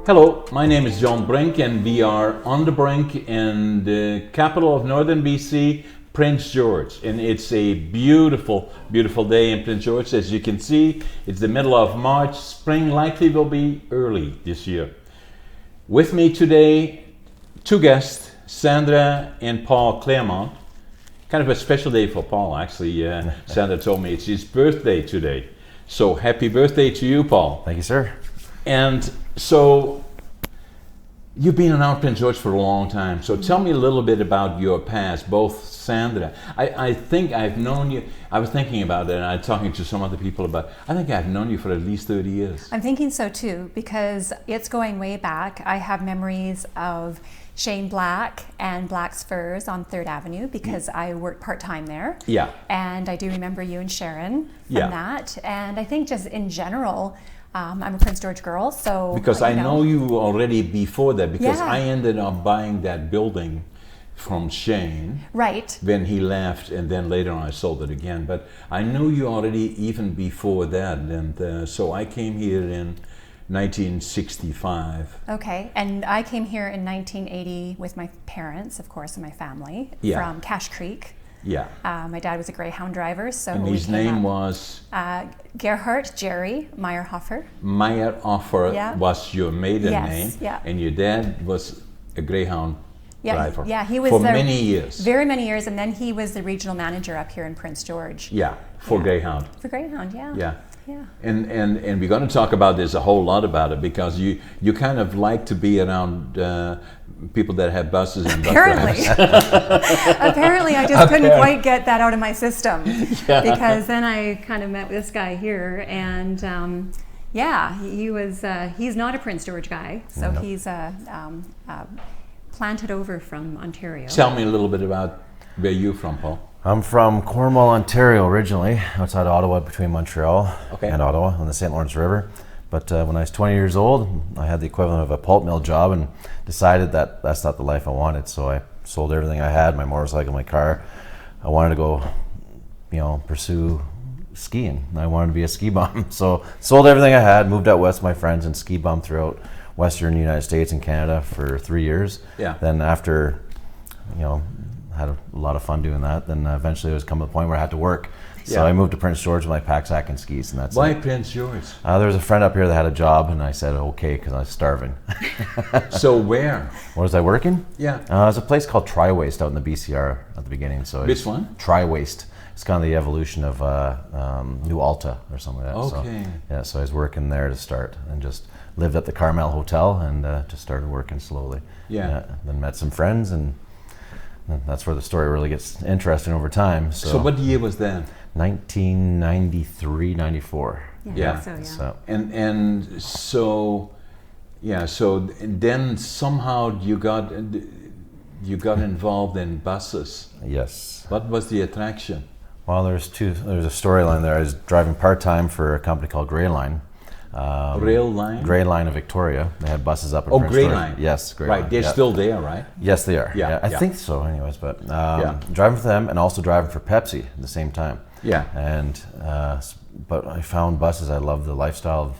Hello, my name is John Brink and we are on the Brink in the capital of northern BC, Prince George. And it's a beautiful, beautiful day in Prince George. As you can see, it's the middle of March. Spring likely will be early this year. With me today, two guests, Sandra and Paul Clermont. Kind of a special day for Paul, actually. Sandra told me it's his birthday today. So happy birthday to you, Paul. Thank you, sir. And so you've been around Prince George for a long time. So tell me a little bit about your past, both Sandra. I think I've known you, I was thinking about it and I'm talking to some other people about, I think I've known you for at least 30 years. I'm thinking so too, because it's going way back. I have memories of Shane Black and Black's Furs on 3rd Avenue because I worked part-time there. Yeah. And I do remember you and Sharon from Yeah. that. And I think just in general, I'm a Prince George girl, so... Because I know you already before that, because Yeah. I ended up buying that building from Shane. Right. When he left, and then later on I sold it again. But I knew you already even before that, and so I came here in 1965. Okay, and I came here in 1980 with my parents, of course, and my family, Yeah. from Cache Creek. Yeah. My dad was a Greyhound driver, so And we his came name up. was? Gerhard Jerry Meyerhofer. Meyerhofer Yeah. was your maiden Yes, name, yeah. and your dad was a Greyhound driver. Yeah, he was for there many years. Very many years, and then he was the regional manager up here in Prince George. Yeah, for Yeah. Greyhound. For Greyhound, yeah. Yeah. Yeah. And we're going to talk about this a whole lot about it because you kind of like to be around people that have buses and bus Apparently. drivers. Apparently, I just couldn't quite get that out of my system. Yeah. Because then I kind of met this guy here, and yeah, he was, he's not a Prince George guy, so No. he's planted over from Ontario. Tell me a little bit about where you're from, Paul. I'm from Cornwall, Ontario originally, outside Ottawa, between Montreal Okay. and Ottawa on the St. Lawrence River. But when I was 20 years old, I had the equivalent of a pulp mill job and decided that that's not the life I wanted. So I sold everything I had, my motorcycle, my car. I wanted to go, pursue skiing. I wanted to be a ski bum. So sold everything I had, moved out west with my friends and ski bum throughout Western United States and Canada for 3 years. Yeah. Then after, had a lot of fun doing that. Then eventually it was come to the point where I had to work. So Yeah. I moved to Prince George with my pack-sack and skis, and that's Why it. Prince George? There was a friend up here that had a job, and I said okay because I was starving. So where? What was I working? Yeah. There's a place called Tri-Waste out in the BCR at the beginning. So Which it's one? Tri-Waste. It's kind of the evolution of New Alta or something like that. Okay. So, yeah, so I was working there to start and just lived at the Carmel Hotel and just started working slowly. Yeah. Then met some friends and that's where the story really gets interesting over time. So what year was that? 1993, 94. Yeah. So, yeah. So And so, yeah, so then somehow you got involved in buses. yes. What was the attraction? Well, there's a storyline there. I was driving part-time for a company called Grey Line. Rail line? Grey Line of Victoria. They had buses up in Oh, Prince Grey George. Line. Yes, Grey Right, Line. they're yeah. still there, right? Yes, they are. Yeah, I yeah. think so anyways, but Yeah. driving for them and also driving for Pepsi at the same time. Yeah. And but I found buses. I love the lifestyle of,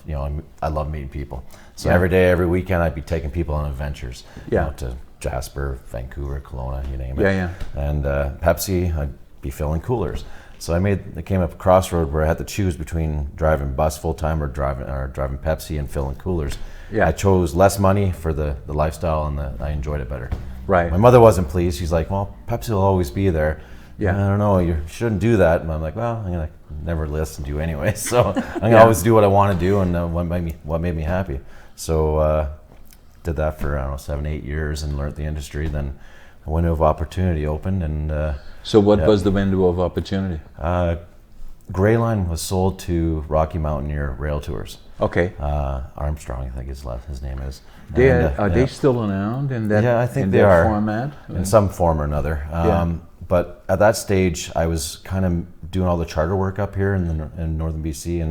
I love meeting people. So Yeah. every day, every weekend, I'd be taking people on adventures. Yeah. To Jasper, Vancouver, Kelowna, you name it. Yeah, yeah. And Pepsi, I'd be filling coolers. So I came up a crossroad where I had to choose between driving bus full time or driving Pepsi and filling coolers. Yeah. I chose less money for the lifestyle and I enjoyed it better. Right. My mother wasn't pleased. She's like, "Well, Pepsi will always be there." Yeah. I don't know. You shouldn't do that. And I'm like, "Well, I'm gonna never listen to you anyway. So I'm gonna Yeah. always do what I want to do and what made me happy." So did that for 7-8 years and learned the industry. Then a window of opportunity opened and. So what Yeah. was the window of opportunity? Grey Line was sold to Rocky Mountaineer Rail Tours. Okay. Armstrong, I think his name is. Are they yeah. still around in that, Yeah, I think in they that are. format? In some form or another. Yeah. But at that stage, I was kind of doing all the charter work up here in northern BC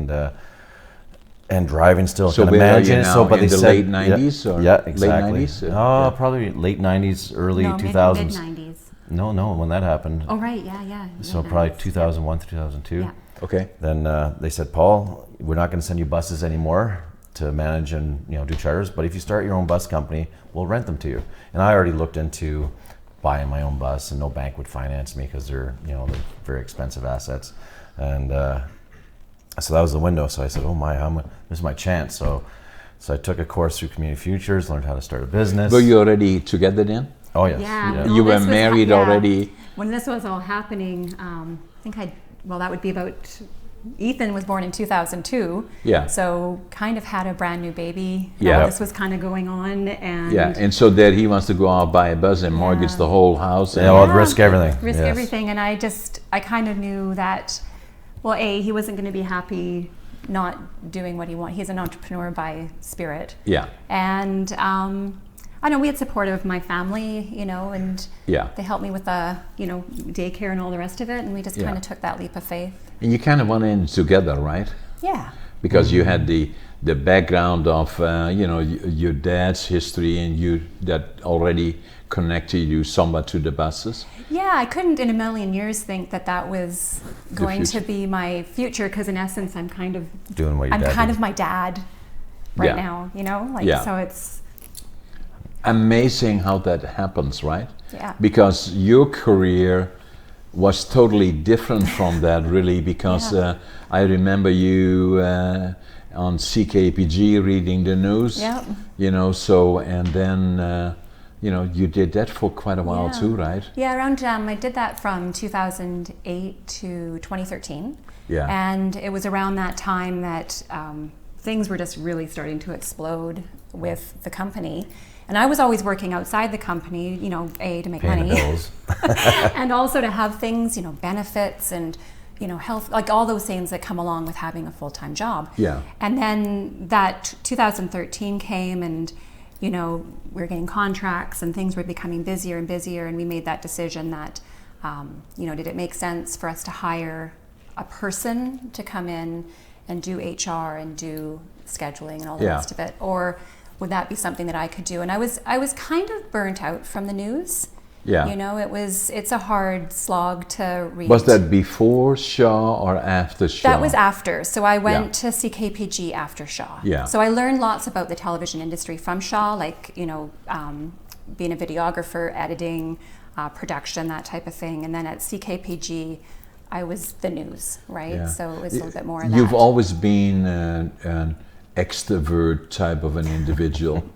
and driving still. So kind of where are you managing it. now? So, but In they the said, late 90s or yeah, late exactly. 90s? Yeah. Probably late 90s, early No, 2000s. mid-90s. No, when that happened. Oh, right, yeah. So mid-90s. probably 2001 to 2002. Yeah. Okay. Then they said, "Paul, we're not going to send you buses anymore. to manage and do charters. But if you start your own bus company, we'll rent them to you. And I already looked into buying my own bus, and no bank would finance me because they're they're very expensive assets. And so that was the window. So I said, oh my, this is my chance. So I took a course through Community Futures, learned how to start a business. Were you already together then? Oh yes. Yeah. You were married already? When this was all happening, that would be about, Ethan was born in 2002. Yeah. So kind of had a brand new baby. Yeah. While this was kind of going on. And so that he wants to go out, buy a bus and mortgage the whole house. Risk everything. Risk everything. And I kind of knew that, well, he wasn't going to be happy not doing what he wanted. He's an entrepreneur by spirit. Yeah. And I know we had support of my family, and they helped me with the, daycare and all the rest of it. And we just kind of took that leap of faith. And you kind of went in together, right? Yeah. Because you had the background of, your dad's history, and you that already connected you somewhat to the buses. Yeah, I couldn't in a million years think that was going to be my future, because in essence I'm kind of doing what your dad did. My dad right now, so it's amazing how that happens, right? Yeah. Because your career was totally different from that, really, because I remember you on CKPG reading the news. Yep. And then you did that for quite a while too, right? Yeah, around I did that from 2008 to 2013. Yeah. And it was around that time that things were just really starting to explode with the company. And I was always working outside the company, to make paying money. the bills. And also to have things, benefits and, health, like all those things that come along with having a full-time job. Yeah. And then that 2013 came, and, we were getting contracts and things were becoming busier and busier. And we made that decision that, did it make sense for us to hire a person to come in and do HR and do scheduling and all the rest of it? Or would that be something that I could do? And I was kind of burnt out from the news. Yeah. It's a hard slog to read. Was that before Shaw or after Shaw? That was after. So I went to CKPG after Shaw. Yeah. So I learned lots about the television industry from Shaw, like, being a videographer, editing, production, that type of thing. And then at CKPG, I was the news, right? Yeah. So it was a little bit more of that. You've always been an extrovert type of an individual.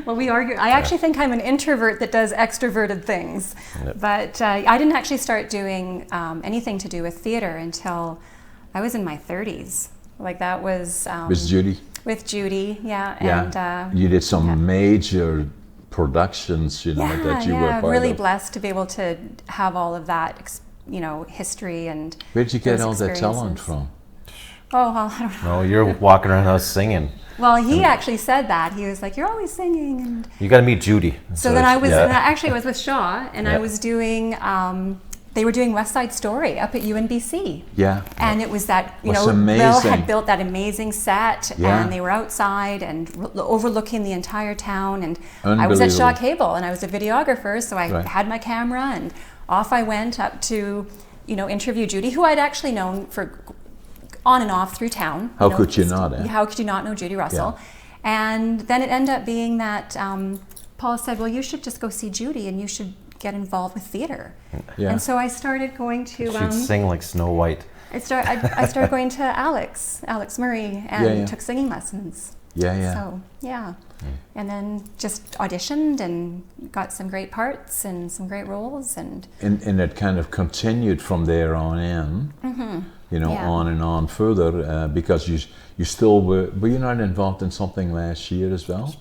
Well, we argue. I actually think I'm an introvert that does extroverted things. Yep. But I didn't actually start doing anything to do with theater until I was in my 30s. Like that was... with Judy? With Judy, yeah. And you did some major productions, that you were part of. Really blessed to be able to have all of that, history and... Where did you get all that talent from? Oh, well, I don't know. No, you're walking around the house singing. Well, he actually said that. He was like, "You're always singing." And you got to meet Judy. So then I was actually I was with Shaw, and I was doing. They were doing West Side Story up at UNBC. Yeah. And it was that amazing. Bill had built that amazing set, and they were outside and overlooking the entire town. And I was at Shaw Cable, and I was a videographer, so I had my camera, and off I went up to, interview Judy, who I'd actually known for on and off through town. How could you not? How could you not know Judy Russell? Yeah. And then it ended up being that Paul said, well, you should just go see Judy and you should get involved with theater. Yeah. And so I started going to... She'd sing like Snow White. I started going to Alex Murray, and took singing lessons. Yeah. So, yeah. And then just auditioned and got some great parts and some great roles. And it kind of continued from there on in. Mm-hmm. On and on further, because you still were you not involved in something last year as well?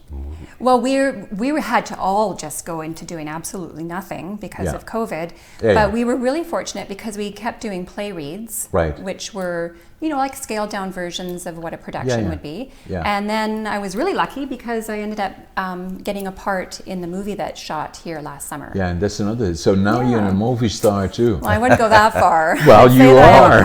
Well, we had to all just go into doing absolutely nothing because of COVID, but we were really fortunate because we kept doing play reads, which were like scaled down versions of what a production would be. Yeah. And then I was really lucky because I ended up getting a part in the movie that shot here last summer. Yeah, and that's another. So now you're a movie star too. Well, I wouldn't go that far. Well, you are.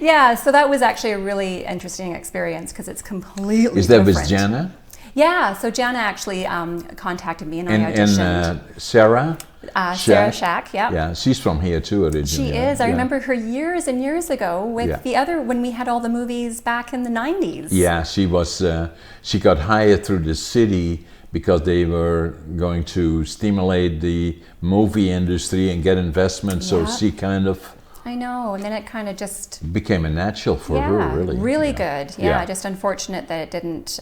Yeah, so that was actually a really interesting experience because it's completely Is that different. with Jana? Yeah, so Jana actually contacted me and I And auditioned. Sarah? Sarah Shack, yeah. Yeah, she's from here too originally. She is. I remember her years and years ago with Yeah. when we had all the movies back in the 90s. Yeah, she was. She got hired through the city because they were going to stimulate the movie industry and get investment. So Yeah. she kind of I know, and then it kind of just became a natural for her, really. really Yeah. good. Yeah, just unfortunate that it didn't.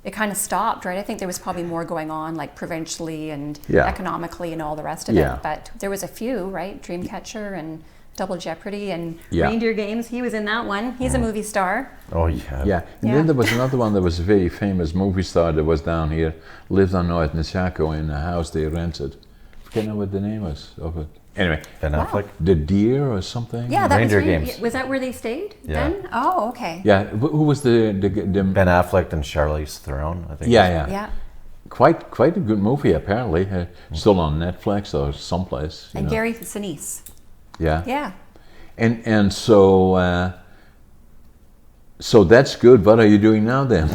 It kind of stopped, right? I think there was probably more going on, like provincially and Yeah. economically and all the rest of Yeah. it. But there was a few, right? Dreamcatcher and Double Jeopardy and Yeah. Reindeer Games. He was in that one. He's a movie star. Oh yeah. Yeah, and Yeah. then there was another one that was a very famous movie star that was down here, lived on North Nishako in a house they rented. I forget now what the name was of it. Anyway, Ben Wow. Affleck. The Deer or something? Yeah, that Reindeer was Games. Was that where they stayed Yeah. then? Oh, okay. Yeah, who was the Ben Affleck and Charlize Theron, I think. yeah. Yeah. Quite a good movie apparently. Still on Netflix or someplace. you And know. Gary Sinise. Yeah. Yeah. And so so that's good. What are you doing now then?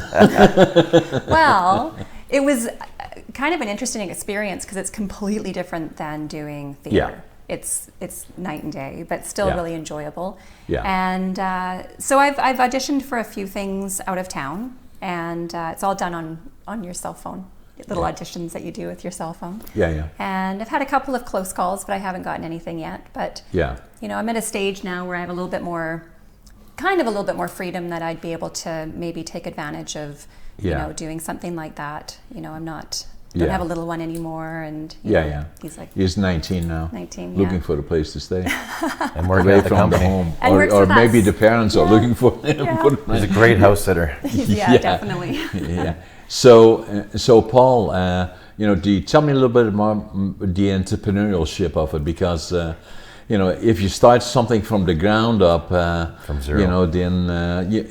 Well, it was kind of an interesting experience because it's completely different than doing theater. Yeah. It's night and day, but still Yeah. really enjoyable. Yeah. And so I've auditioned for a few things out of town, and it's all done on your cell phone. Little auditions that you do with your cell phone. Yeah. And I've had a couple of close calls, but I haven't gotten anything yet. But Yeah. you know, I'm at a stage now where I have a little bit more freedom that I'd be able to maybe take advantage of, you Yeah. know, doing something like that. You know, don't Yeah. have a little one anymore, and you Yeah, know, yeah. he's like He's 19 now. 19, Looking yeah. for a place to stay. And working Away at the from the company. home. And works Or with maybe us. the parents are Yeah. looking for him. Yeah. He's a great house sitter. yeah, Yeah. definitely. Yeah. So Paul, you know, do you tell me a little bit more the entrepreneurship of it? Because you know, if you start something from the ground up, From zero. you know, then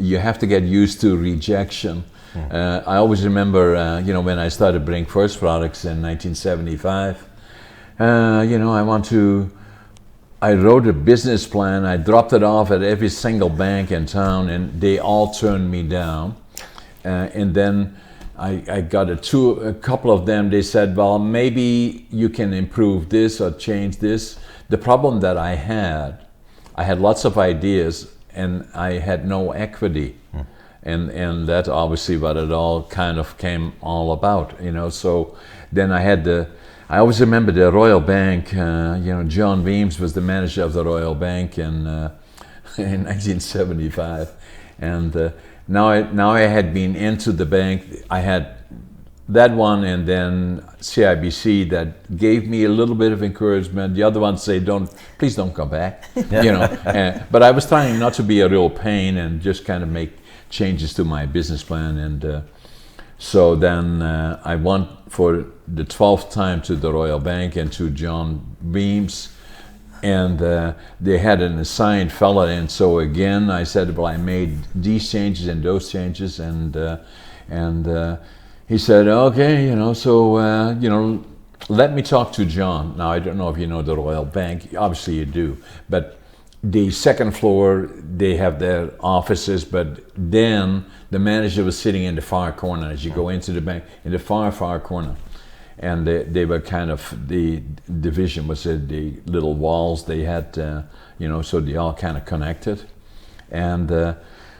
you have to get used to rejection. I always remember, you know, when I started Brink First Products in 1975. You know, I wrote a business plan. I dropped it off at every single bank in town, and they all turned me down. And then I got a couple of them. They said, "Well, maybe you can improve this or change this." The problem that I had lots of ideas, and I had no equity, and that's obviously what it all kind of came all about, you know. So then I always remember the Royal Bank. You know, John Weems was the manager of the Royal Bank in 1975, and now I had been into the bank. I had that one, and then CIBC that gave me a little bit of encouragement. The other ones say, please don't come back, you know. But I was trying not to be a real pain and just kind of make changes to my business plan. And so then I went for the 12th time to the Royal Bank and to John Weems. And they had an assigned fella, and so again I said, well, I made these changes and those changes, and he said, okay, you know, so you know, let me talk to John. Now I don't know if you know the Royal Bank, obviously you do, but the second floor they have their offices, but then the manager was sitting in the far corner as you go into the bank, in the far corner. And they were kind of, the division was the little walls they had, you know, so they all kind of connected. And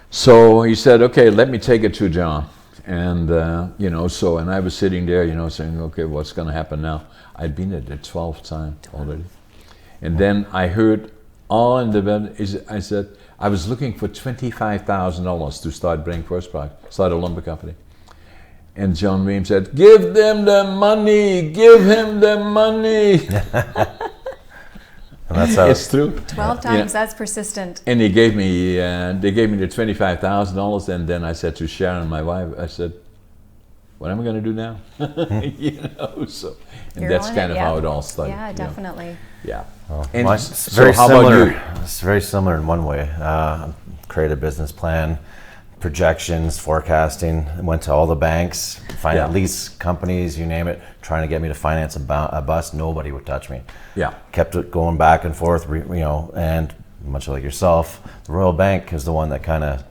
so he said, okay, let me take it to John. And, you know, so, and I was sitting there, you know, saying, okay, what's going to happen now? I'd been at the 12th time already. And then I heard all in the bed, I said, I was looking for $25,000 to start Brink First Product, start a lumber company. And John Weems said, give them the money, give him the money. And that's how It's true. 12 times, that's persistent. And they gave me the $25,000, and then I said to Sharon, my wife, I said, what am I going to do now? You know, so, and You're that's on kind it, of yeah. how it all started. Yeah, you know. definitely. Yeah. Well, it's so very how about similar. you? It's very similar in one way. Create a business plan, projections, forecasting. Went to all the banks, Yeah. lease companies, you name it, trying to get me to finance a bus. Nobody would touch me. Yeah. Kept it going back and forth, you know. And much like yourself, the Royal Bank is the one that kind of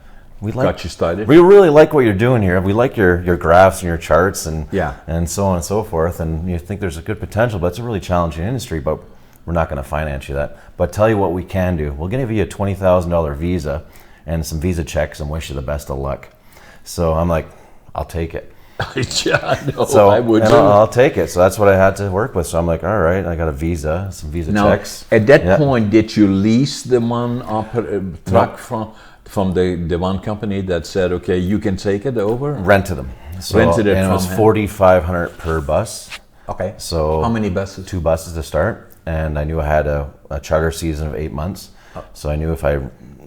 got you started? We really like what you're doing here. We like your graphs and your charts and Yeah. and so on and so forth. And you think there's a good potential, but it's a really challenging industry. But we're not going to finance you that. But tell you what we can do. We're going to give you a $20,000 visa and some visa checks and wish you the best of luck. So I'm like, I'll take it. Yeah, no, So I would and too. I'll take it. So that's what I had to work with. So I'm like, all right, I got a visa, some visa Now, checks. at that Yeah. point, did you lease the one truck from the one company that said, okay, you can take it over? Rented them. So, Rented it and it was from him. $4,500 per bus. Okay. So How many buses? 2 buses to start, and I knew I had a charter season of 8 months. So I knew if I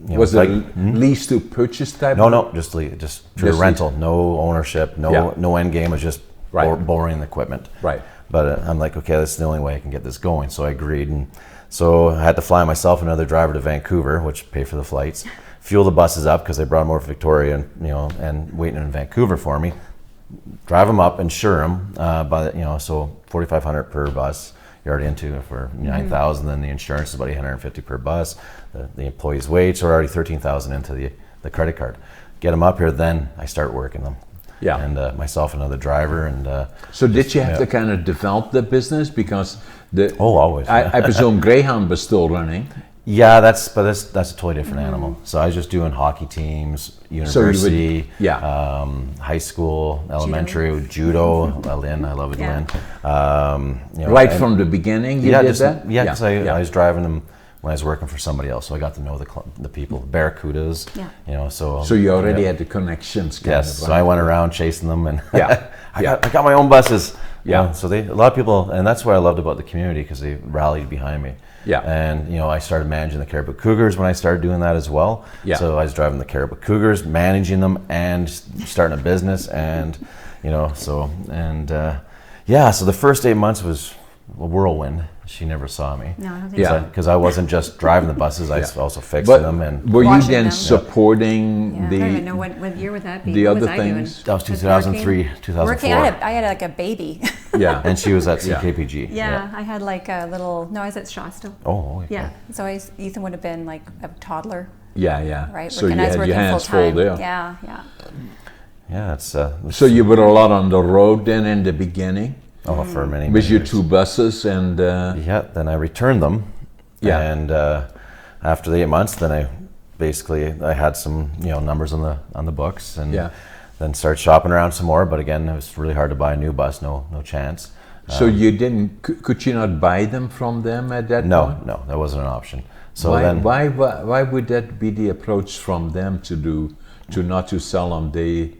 Was like, it lease to purchase type? no, just pure Just rental, no ownership, Yeah. no end game. It was just Right. borrowing the equipment. Right. But I'm like, okay, that's the only way I can get this going. So I agreed, and so I had to fly myself and another driver to Vancouver, which paid for the flights, fuel the buses up because they brought them over to Victoria, and and waiting in Vancouver for me. Drive them up, insure them, so $4,500 per bus. You're already into it for $9,000. Then the insurance is about $850 per bus. The employee's wage, so already $13,000 into the credit card. Get them up here, then I start working them. Yeah. And myself, another driver, and So did you have yeah. to kind of develop the business because always. I presume Greyhound was still running. Yeah, that's a totally different animal. So I was just doing hockey teams, university, high school, elementary, judo. Lynn, I love it, Yeah. Lynn. Right from the beginning, you did that? Yeah, because I was driving them when I was working for somebody else, so I got to know the people, Barracudas. Yeah. So you already had the connections. Yes, so I went around chasing them, and Yeah. I got my own buses. Yeah. So a lot of people, and that's what I loved about the community, because they rallied behind me. Yeah. And I started managing the Caribou Cougars when I started doing that as well. Yeah. So I was driving the Caribou Cougars, managing them, and starting a business, and so the first 8 months was a whirlwind. She never saw me. No, I don't think Yeah. so. Because I wasn't just driving the buses, I was also fixing But them, and were you Washing then them. supporting Yeah, I don't even know what year would that be. the What other was I doing? things? that was With 2003, working? 2004. Working, I had like a baby. Yeah. And she was at Yeah. CKPG. Yeah, I had like a little. No, I was at Shasta. Oh, okay. Yeah, so Ethan would have been like a toddler, Yeah. right? So you I was had your working hands full full-time. there. Yeah. Yeah, it's So you were a lot on the road then in the beginning for many with your years. 2 buses and Yeah, then I returned them. Yeah. And after the 8 months, then I had some numbers on the books, and Yeah. then started shopping around some more. But again, it was really hard to buy a new bus. No chance. so you didn't. Could you not buy them from them at that point? No, that wasn't an option. So Why? then, Why would that be the approach from them to not to sell them?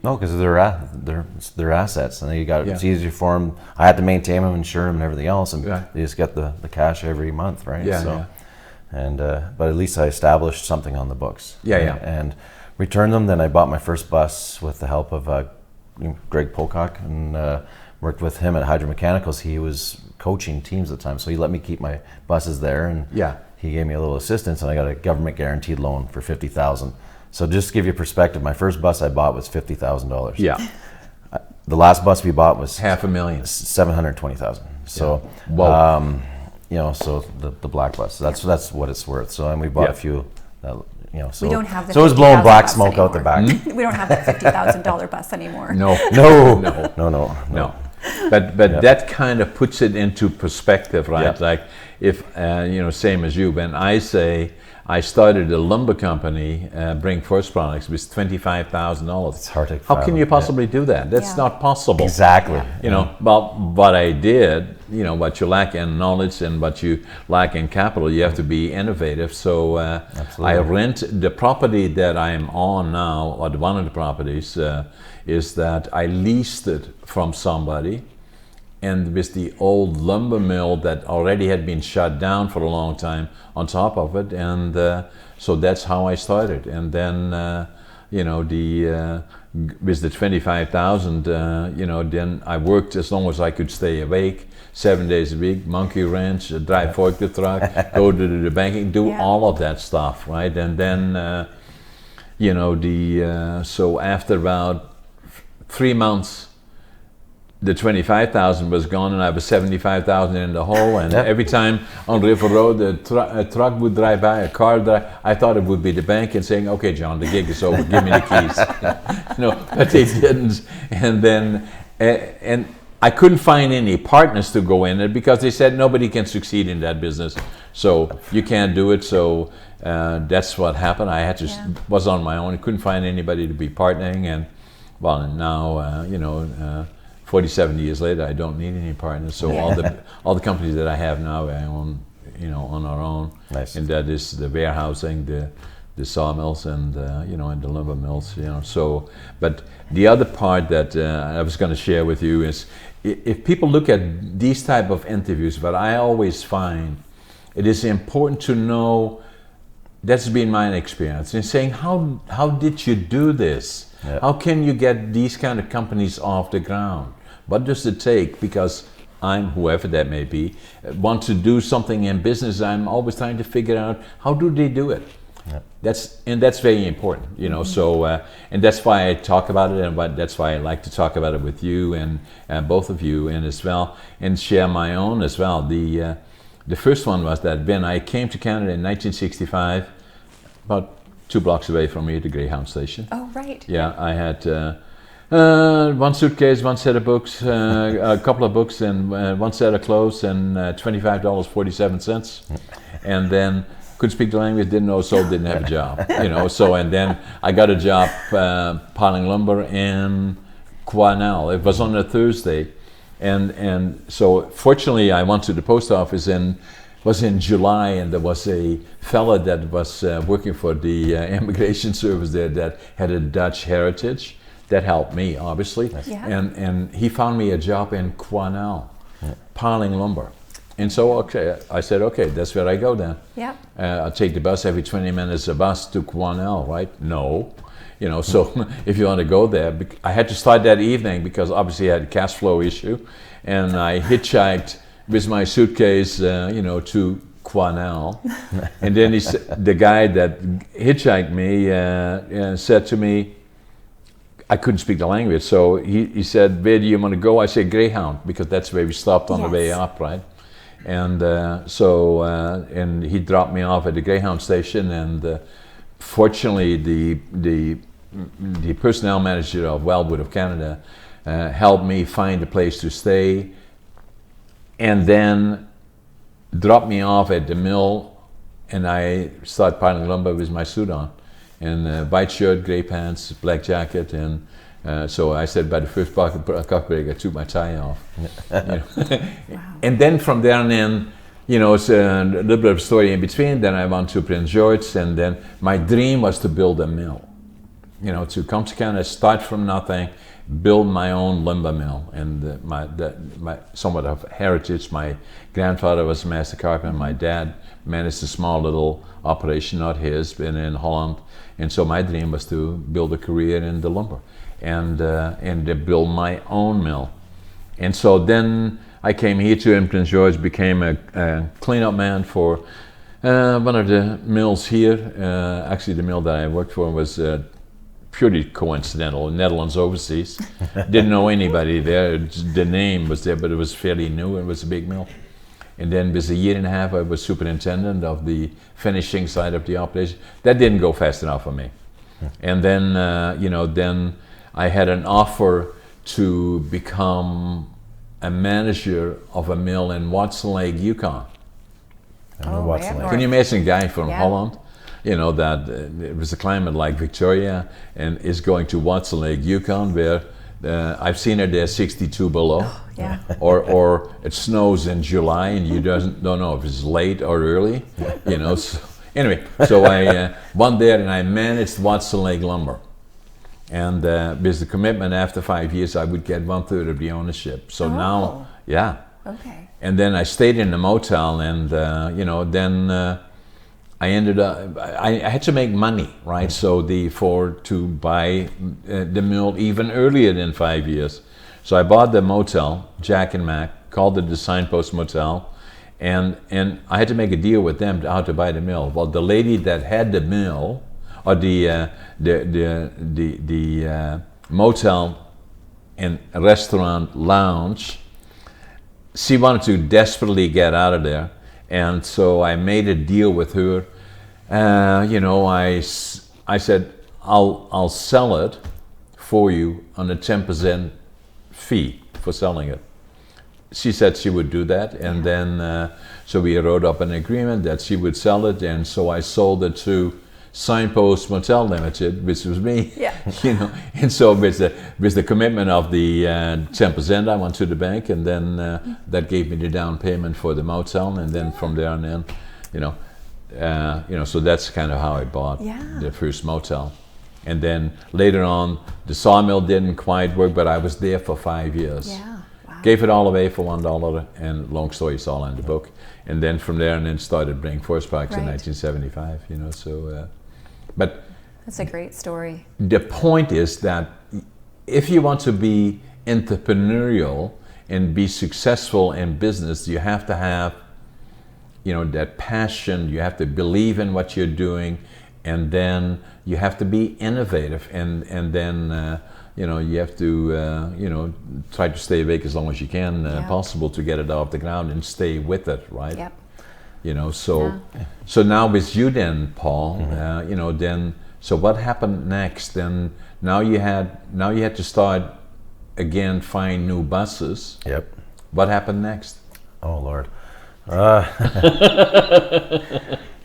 no, because they're assets, and it's Yeah. easier for them. I had to maintain them, insure them, and everything else, and Yeah. they just get the cash every month, right? Yeah, So, yeah. and but at least I established something on the books. Yeah. And returned them. Then I bought my first bus with the help of Greg Pocock, and worked with him at Hydromechanicals. He was coaching teams at the time, so he let me keep my buses there, and Yeah. he gave me a little assistance, and I got a government guaranteed loan for $50,000. So just to give you perspective, my first bus I bought was $50,000. Yeah. The last bus we bought was $500,000. $720,000. So, Whoa. so the black bus. That's what it's worth. So, and we bought Yeah. a few. So We don't have the so it was blowing 50,000 black bus smoke out the back. We don't have that $50,000 bus anymore. No. No. But that kind of puts it into perspective, right? Yeah. Like if same as you. When I say I started a lumber company, Brink Forest Products, with $25,000. It's hard to How can you fathom, possibly do that? That's Yeah. not possible. Exactly. But what I did, what you lack in knowledge and what you lack in capital, you have to be innovative. So I rent the property that I'm on now, or one of the properties, is that I leased it from somebody, and with the old lumber mill that already had been shut down for a long time on top of it, and so that's how I started. And then with the 25,000, then I worked as long as I could stay awake, 7 days a week, monkey wrench, drive forklift truck, go to the banking, do all of that stuff, right? And then so after about 3 months, the 25,000 was gone, and I was 75,000 in the hole. And every time on River Road, a truck would drive by, a car drive. I thought it would be the bank and saying, "Okay, John, the gig is over. Give me the keys." No, but they didn't. And then, and I couldn't find any partners to go in it because they said nobody can succeed in that business, so you can't do it. So that's what happened. I had to was on my own. I couldn't find anybody to be partnering, and well, now 47 years later, I don't need any partners. So all the companies that I have now, I own, on our own. Nice. And that is the warehousing, the sawmills, and and the lumber mills. So, but the other part that I was going to share with you is, if people look at these type of interviews, what I always find, it is important to know. That's been my experience in saying, how did you do this? Yep. How can you get these kind of companies off the ground? What does it take? Because I'm, whoever that may be, want to do something in business. I'm always trying to figure out, how do they do it? Yep. That's very important, So and that's why I talk about it, and that's why I like to talk about it with you and both of you, and as well, and share my own as well. The first one was that when I came to Canada in 1965, about 2 blocks away from here, the Greyhound station. Oh, right. Yeah, I had one suitcase, one set of books, a couple of books, and one set of clothes, and $25.47. And then couldn't speak the language, didn't know, so didn't have a job. So, and then I got a job piling lumber in Quesnel. It was on a Thursday. And so fortunately I went to the post office, and was in July, and there was a fella that was working for the immigration service there that had a Dutch heritage. That helped me, obviously. Yeah. And he found me a job in Quesnel, piling lumber. And so I said, okay, that's where I go then. Yeah. I'll take the bus every 20 minutes, a bus to Quesnel, right? No. So if you want to go there, I had to start that evening because obviously I had a cash flow issue, and I hitchhiked with my suitcase, to Quesnel. And then the guy that hitchhiked me said to me, I couldn't speak the language, so he said, "Where do you want to go?" I said, "Greyhound," because that's where we stopped on the way up, right? And and he dropped me off at the Greyhound station, and fortunately the personnel manager of Wellwood of Canada helped me find a place to stay, and then dropped me off at the mill, and I started piling lumber with my suit on, and white shirt, gray pants, black jacket, and so I said by the first coffee break I took my tie off. Wow. And then from there on in, it's a little bit of a story in between. Then I went to Prince George, and then my dream was to build a mill. To come to Canada, start from nothing, build my own lumber mill. And my somewhat of heritage, my grandfather was a master carpenter, my dad managed a small little operation, not his, but in Holland. And so my dream was to build a career in the lumber and to build my own mill. And so then I came here to Prince George, became a cleanup man for one of the mills here. Actually, the mill that I worked for was purely coincidental, Netherlands overseas. Didn't know anybody there. The name was there, but it was fairly new. It was a big mill. And then with a year and a half, I was superintendent of the finishing side of the operation. That didn't go fast enough for me. And then, then I had an offer to become a manager of a mill in Watson Lake, Yukon. Can you imagine a guy from Holland, that it was a climate like Victoria, and is going to Watson Lake, Yukon, where I've seen it there 62 below. Yeah. Or it snows in July, and you don't know if it's late or early. So, anyway, so I went there and I managed Watson Lake Lumber. And with the commitment, after 5 years, I would get 1/3 of the ownership. So now, Okay. And then I stayed in the motel, and then I ended up. I had to make money, right? So to buy the mill even earlier than 5 years. So I bought the motel, Jack and Mac, called it the Signpost Motel, and I had to make a deal with them how to buy the mill. Well, the lady that had the mill, or the motel, and restaurant lounge. She wanted to desperately get out of there, and so I made a deal with her. I said, I'll sell it for you on a 10% fee for selling it. She said she would do that, and then so we wrote up an agreement that she would sell it, and so I sold it to Signpost Motel Limited, which was me. Yeah. And so with the commitment of the 10%, I went to the bank, and then that gave me the down payment for the motel, and then from there on in, so that's kind of how I bought the first motel. And then later on, the sawmill didn't quite work, but I was there for 5 years. Yeah. Wow. Gave it all away for $1, and long story is all in the book. And then from there, and then started Brink Forest Products in 1975. But that's a great story. the point is that if you want to be entrepreneurial and be successful in business, you have to have, that passion. You have to believe in what you're doing, and then you have to be innovative, and then you have to try to stay awake as long as you can possible to get it off the ground and stay with it, right? Yep. So now with you then, Paul, then so what happened next? Then now you had to start again, find new buses. Yep. What happened next? Oh Lord. Well,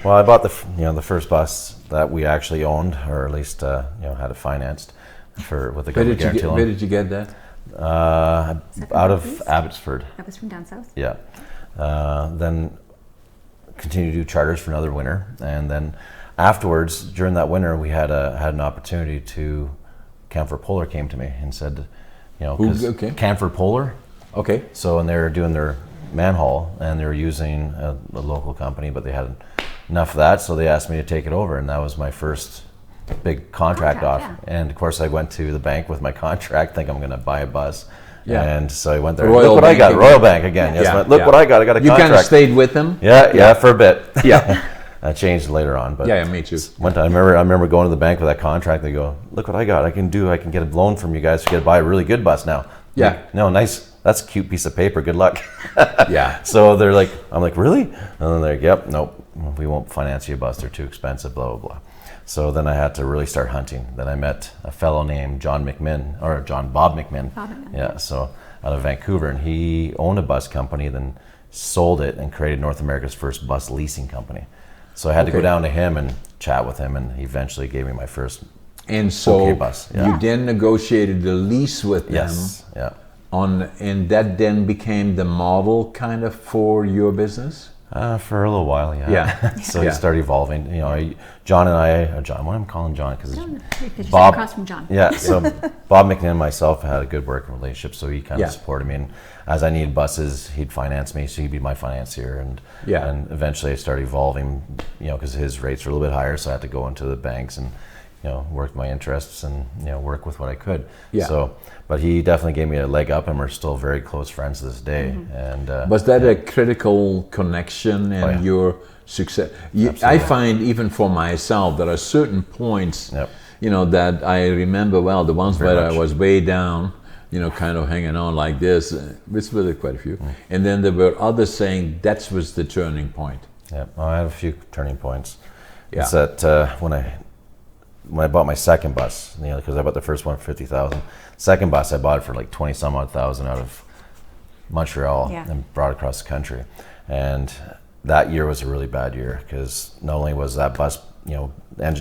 I bought the first bus that we actually owned, or at least had it financed with a government guarantee loan. Where did you get that? Out of Abbotsford. That was from down south. Yeah. Then continued to do charters for another winter, and then afterwards, during that winter, we had an opportunity to. Camford Polar came to me and said, because Camford Polar. Okay. So, and they were doing their manhaul, and they were using a local company, but they had enough of that, so they asked me to take it over, and that was my first big contract offer. Yeah. And of course, I went to the bank with my contract, think I'm going to buy a bus. Yeah. And so I went there. Look what I got. Royal Bank again. Yes. Yeah. Look what I got. I got a contract. You kind of stayed with them. Yeah, for a bit. Yeah. That changed later on, but me too. One time, I remember going to the bank with that contract. They go, "Look what I got! I can get a loan from you guys to buy a really good bus now." Yeah. Like, no, nice. That's a cute piece of paper. Good luck. Yeah. So they're like, I'm like, really? And then they're like, yep, nope, we won't finance you a bus. They're too expensive. Blah blah blah. So then I had to really start hunting. Then I met a fellow named Bob McMinn. Yeah. So out of Vancouver, and he owned a bus company, then sold it and created North America's first bus leasing company. So I had to go down to him and chat with him, and he eventually gave me my first bus. Yeah. You then negotiated the lease with them. Yes. Yeah. And that then became the model kind of for your business? For a little while, yeah. Yeah. So it started evolving. John and I, John, why am I calling John? Because Bob across from John. Yeah. So Bob McNinn and myself had a good working relationship, so he kind of supported me. And as I needed buses, he'd finance me, so he'd be my financier. And eventually I started evolving, because his rates were a little bit higher, so I had to go into the banks and work my interests and work with what I could. Yeah. So, but he definitely gave me a leg up, and we're still very close friends to this day. Mm-hmm. And was that a critical connection in your success? I find even for myself there are certain points, that I remember well. The ones where I was way down, kind of hanging on like this, which were quite a few, and then there were others saying that was the turning point. Yeah, I have a few turning points. Yeah. It's that when I bought my second bus, because I bought the first one for $50,000. Second bus, I bought it for like 20 some odd thousand out of Montreal and brought it across the country. And that year was a really bad year, because not only was that bus,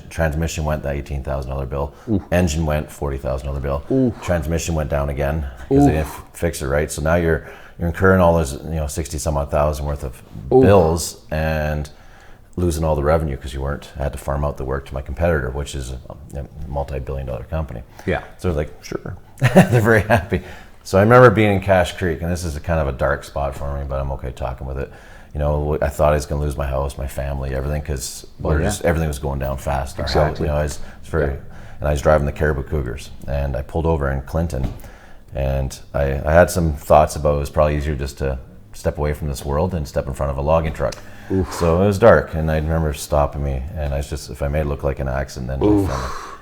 transmission went that $18,000 bill, engine went $40,000 bill, transmission went down again because they didn't fix it right. So now you're incurring all those 60 some odd thousand worth of bills and losing all the revenue because I had to farm out the work to my competitor, which is a multi-billion-dollar company. Yeah. So they're like, sure. They're very happy. So I remember being in Cache Creek, and this is a kind of a dark spot for me, but I'm okay talking with it. I thought I was going to lose my house, my family, everything, because everything was going down fast. Exactly. And I was driving the Caribou Cougars, and I pulled over in Clinton, and I had some thoughts about it was probably easier just to step away from this world and step in front of a logging truck. So it was dark, and I remember stopping me, and I was just, if I made it look like an accident, then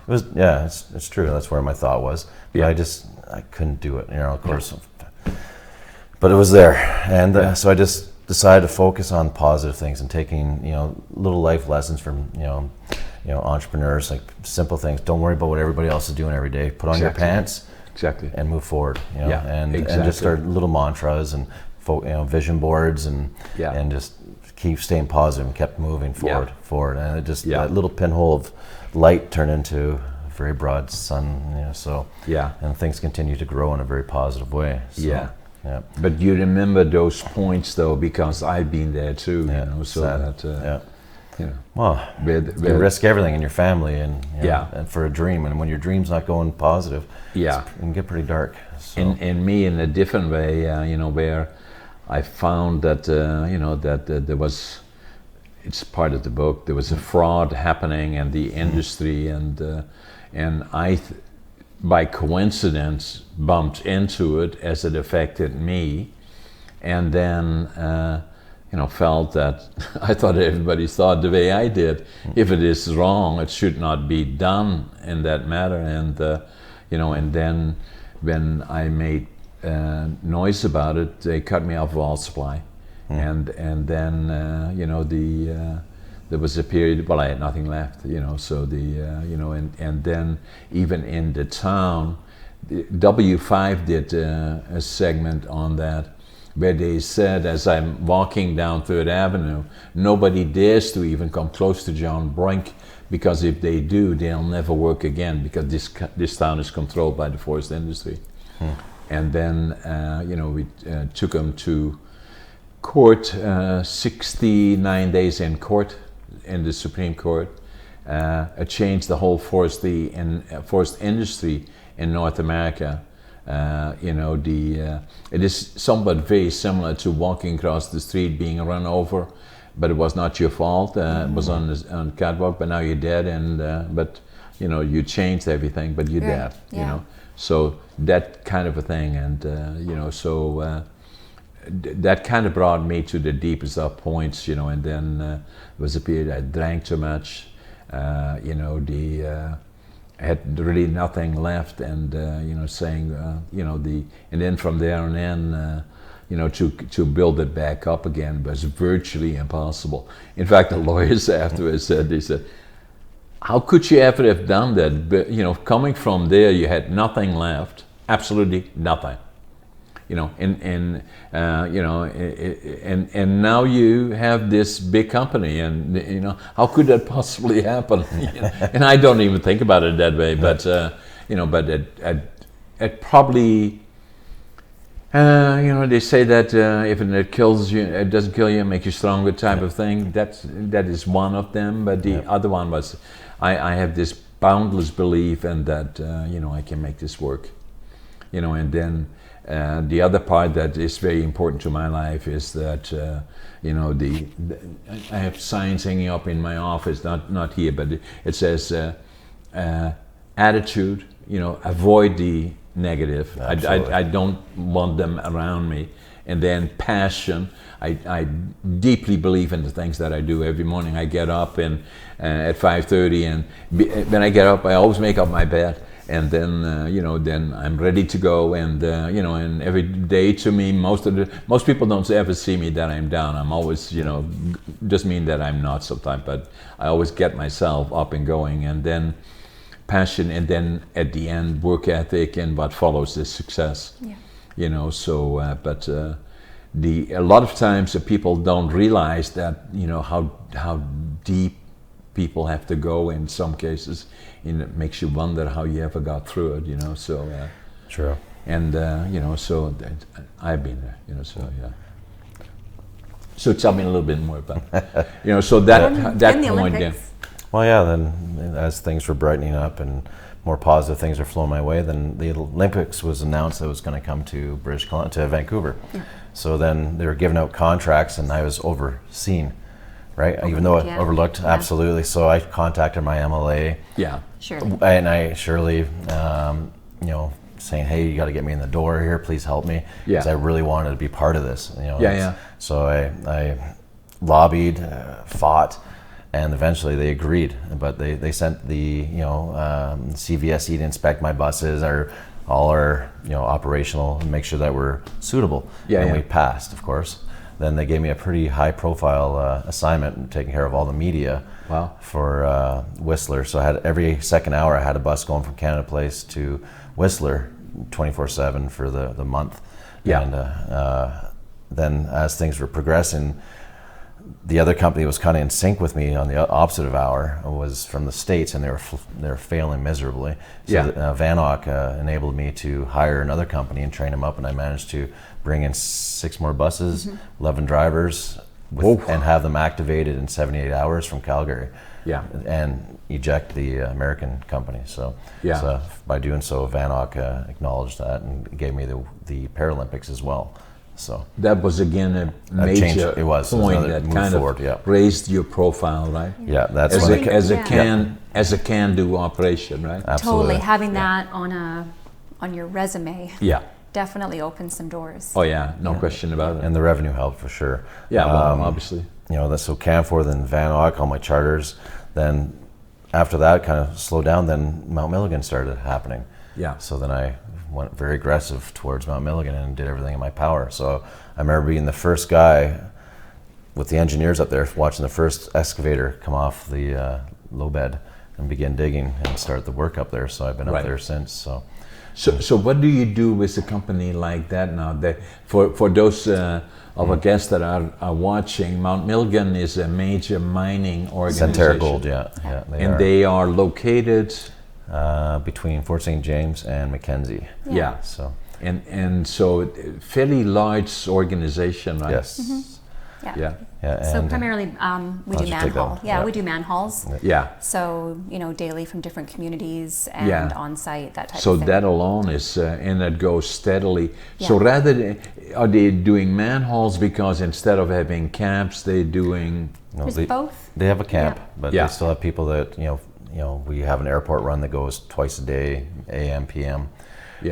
was, yeah, it's true. That's where my thought was. But Yeah. I couldn't do it, you know, of course. But it was there. And so I just decided to focus on positive things and taking, you know, little life lessons from, you know, entrepreneurs, like simple things. Don't worry about what everybody else is doing every day. Put on your pants and move forward, you know, and just start little mantras and, you know, vision boards and just keep staying positive and kept moving forward. And it just, that little pinhole of light turned into a very broad sun, you know, so, and things continue to grow in a very positive way. So, yeah. But you remember those points though, because I've been there too, you know, so that, you know. Well, you risk everything in your family and, you know, and for a dream, and when your dream's not going positive, it can get pretty dark. So. In me, in a different way, you know, where I found that, you know, that there was, it's part of the book, there was a fraud happening in the industry, and I, by coincidence, bumped into it as it affected me, and then, you know, felt that I thought everybody thought the way I did. If it is wrong, it should not be done in that matter, and, you know, and then when I made noise about it, they cut me off wall supply, and then you know, there was a period. Well, I had nothing left, you know. So you know, and then even in the town, W5 did a segment on that, where they said, as I'm walking down Third Avenue, nobody dares to even come close to John Brink, because if they do, they'll never work again, because this town is controlled by the forest industry. And then, you know, we took him to court, 69 days in court, in the Supreme Court. It changed the whole forest industry in North America. You know, it is somewhat very similar to walking across the street, being run over, but it was not your fault. It was on the catwalk, but now you're dead, and but you know, you changed everything, but you're dead. You know. So that kind of a thing, and you know, so that kind of brought me to the deepest of points, you know. And then there was a period I drank too much, you know, I had really nothing left, and you know, saying, you know, and then from there on in, you know, to build it back up again was virtually impossible. In fact, the lawyers afterwards said, they said, how could you ever have done that? But, you know, coming from there, you had nothing left, absolutely nothing. You know, and you know, and now you have this big company, and you know, how could that possibly happen? You know? And I don't even think about it that way, but you know, but it probably, you know, they say that if it kills you, it doesn't kill you, make you stronger, type of thing. That is one of them, but the other one was, I have this boundless belief in that, you know, I can make this work, you know. And then the other part that is very important to my life is that, you know, I have signs hanging up in my office, not here, but it says attitude, you know, avoid the negative. I don't want them around me. And then passion. I deeply believe in the things that I do. Every morning I get up and at 5:30, and when I get up, I always make up my bed, and then you know, then I'm ready to go. And you know, and every day to me, most people don't ever see me that I'm down. I'm always, you know, just mean that I'm not sometimes, but I always get myself up and going. And then passion, and then at the end, work ethic, and what follows is success. You know, so but a lot of times people don't realize that, you know, how deep people have to go in some cases, and it makes you wonder how you ever got through it, you know. So true. And you know, so I've been there, you know. So so tell me a little bit more about, you know, so that point. Yeah. Well, yeah. Then as things were brightening up and more positive things are flowing my way, then the Olympics was announced that it was going to come to British Columbia, to Vancouver. So then they were giving out contracts, and I was overseen, right? Even though I overlooked, absolutely. So I contacted my MLA. Yeah, sure. And I Shirley, you know, saying, hey, you got to get me in the door here, please help me, because I really wanted to be part of this. You know, so I lobbied, fought, And eventually they agreed, but they sent the CVSE to inspect my buses, all our operational, and make sure that we're suitable. And we passed, of course. Then they gave me a pretty high profile assignment, taking care of all the media. Wow. For Whistler. So I had every second hour I had a bus going from Canada Place to Whistler 24/7 for the month. Yeah. And then as things were progressing, the other company was kind of in sync with me on the opposite of hour, was from the States, and they were failing miserably. So VanOck enabled me to hire another company and train them up, and I managed to bring in 6 more buses, 11 drivers, and have them activated in 78 hours from Calgary. Yeah. And eject the American company. So by doing so, VanOck acknowledged that and gave me the Paralympics as well. So that was again a major point that kind of raised your profile, right? Yeah, that's as a can-do operation, right? Absolutely. Totally, having that on your resume. Yeah. Definitely opens some doors. Oh yeah, no question about it. And the revenue helped for sure. Yeah, well, obviously. So Canfor, then VanOck, all my charters. Then after that kind of slowed down, then Mount Milligan started happening. Yeah. So then I went very aggressive towards Mount Milligan and did everything in my power. So I remember being the first guy with the engineers up there, watching the first excavator come off the low bed and begin digging and start the work up there. So I've been up there since. So what do you do with a company like that now? For those of our guests that are watching, Mount Milligan is a major mining organization. Centerra Gold, They are located between Fort St. James and Mackenzie. Yeah. So so fairly large organization, right? Yes. Mm-hmm. Yeah. So primarily we do manhole. We do manholes. Yeah. So daily from different communities and on site, that type of thing. So that alone is and that goes steadily. So rather than, are they doing manholes because instead of having camps, they're doing both. They have a camp, but they still have people that we have an airport run that goes twice a day, AM, PM,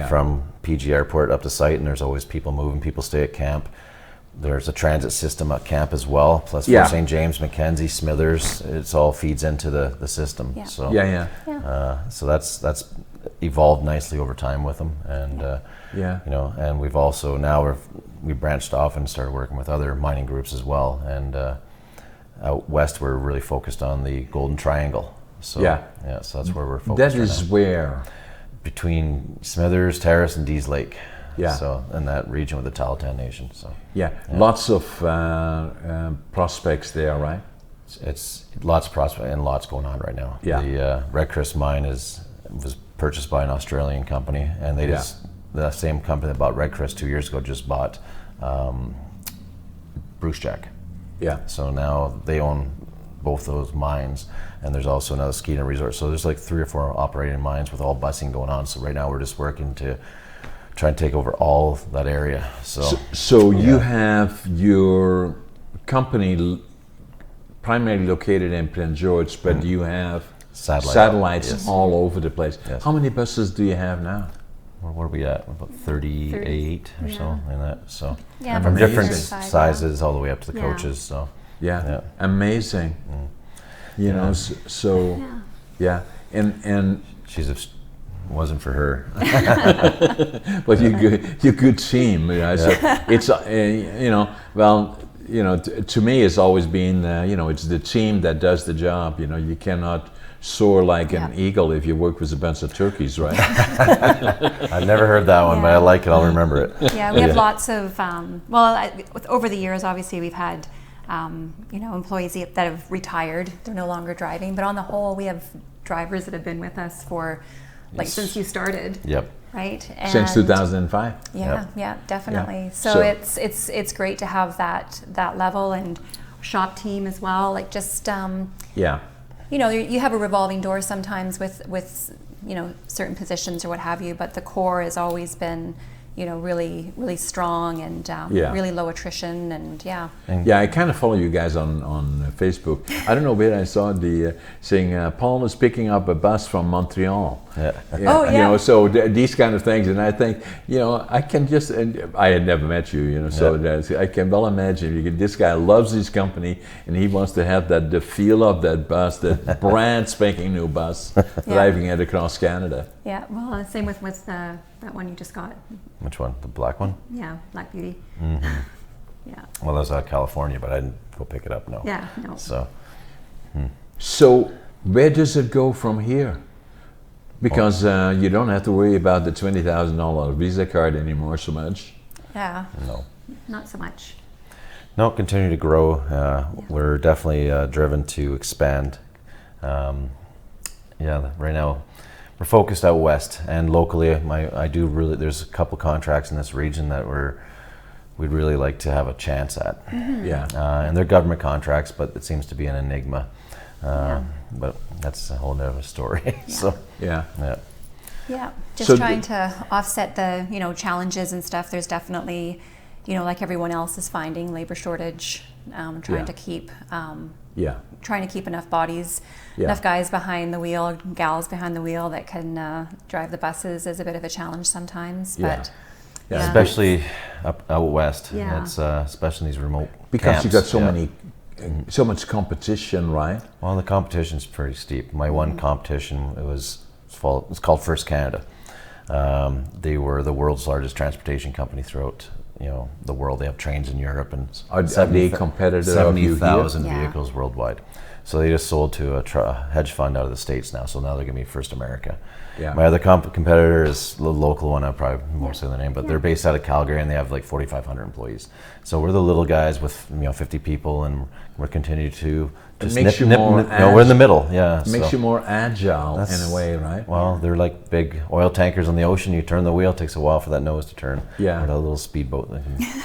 from PG Airport up to site, and there's always people moving. People stay at camp. There's a transit system at camp as well, plus Fort St. James, Mackenzie, Smithers. It's all feeds into the system. Yeah. So so that's evolved nicely over time with them, and and we've also we branched off and started working with other mining groups as well. And out west, we're really focused on the Golden Triangle. So so that's where we're focused. That is where between Smithers, Terrace, and Dees Lake. Yeah. So in that region with the Tahltan Nation. So lots of prospects there, right? It's lots of prospects and lots going on right now. Yeah. The Red Chris mine was purchased by an Australian company, and they the same company that bought Red Chris 2 years ago just bought Bruce Jack. Yeah. So now they own both those mines, and there's also another ski and resort. So there's like 3 or 4 operating mines with all busing going on. So right now we're just working to try and take over all of that area. So you have your company primarily located in Prince George, but you have satellites all over the place. Yes. How many buses do you have now? What are we at? About 38 or so in that. So from different sizes all the way up to the coaches. So amazing. And she's wasn't for her. But you're good team. So it's to me it's always been it's the team that does the job. You cannot soar like an eagle if you work with a bunch of turkeys, right? I've never heard that one, but I like it. I'll remember it. Yeah, we have lots of over the years, obviously we've had employees that have retired. They're no longer driving, but on the whole, we have drivers that have been with us for since you started. Yep. Right. And since 2005. Yeah, definitely. Yeah. So it's great to have that level and shop team as well. You have a revolving door sometimes with certain positions or what have you, but the core has always been really, really strong and Yeah. really low attrition, and Yeah, I kind of follow you guys on Facebook. I don't know where I saw the saying Paul is picking up a bus from Montreal. Yeah. Oh, yeah. You know, so these kind of things, and I think, you know, I can just, and I had never met you, you know, so I can well imagine this guy loves his company, and he wants to have the feel of that bus, that brand spanking new bus, driving it across Canada. Yeah, well, same with that one you just got. Which one? The black one? Yeah, Black Beauty. Yeah. Well, that was out of California, but I didn't go pick it up. No. Yeah, no. So. So where does it go from here? Because you don't have to worry about the $20,000 Visa card anymore so much. Yeah. No. Not so much. No, continue to grow. We're definitely driven to expand. Right now we're focused out west, and locally there's a couple contracts in this region that we'd really like to have a chance at. And they're government contracts, but it seems to be an enigma. But that's a whole nother story. So just trying to offset the challenges and stuff. There's definitely, like everyone else is finding, labor shortage, trying to keep enough bodies, enough guys behind the wheel, gals behind the wheel that can drive the buses is a bit of a challenge sometimes. But especially out west. It's especially in these remote because camps. you got so much competition, right? Well, the competition's pretty steep. My one competition, it's called First Canada. They were the world's largest transportation company throughout the world. They have trains in Europe, and are they competitive of you here? 70,000 vehicles worldwide. So they just sold to a hedge fund out of the States now. So now they're going to be First America. Yeah. My other competitor is the local one. I probably won't say the name, but they're based out of Calgary, and they have like 4,500 employees. So we're the little guys with 50 people, and we're continuing to just we're in the middle. Yeah, it makes you more agile in a way, right? Well, they're like big oil tankers on the ocean. You turn the wheel, it takes a while for that nose to turn. Yeah, or a little speedboat.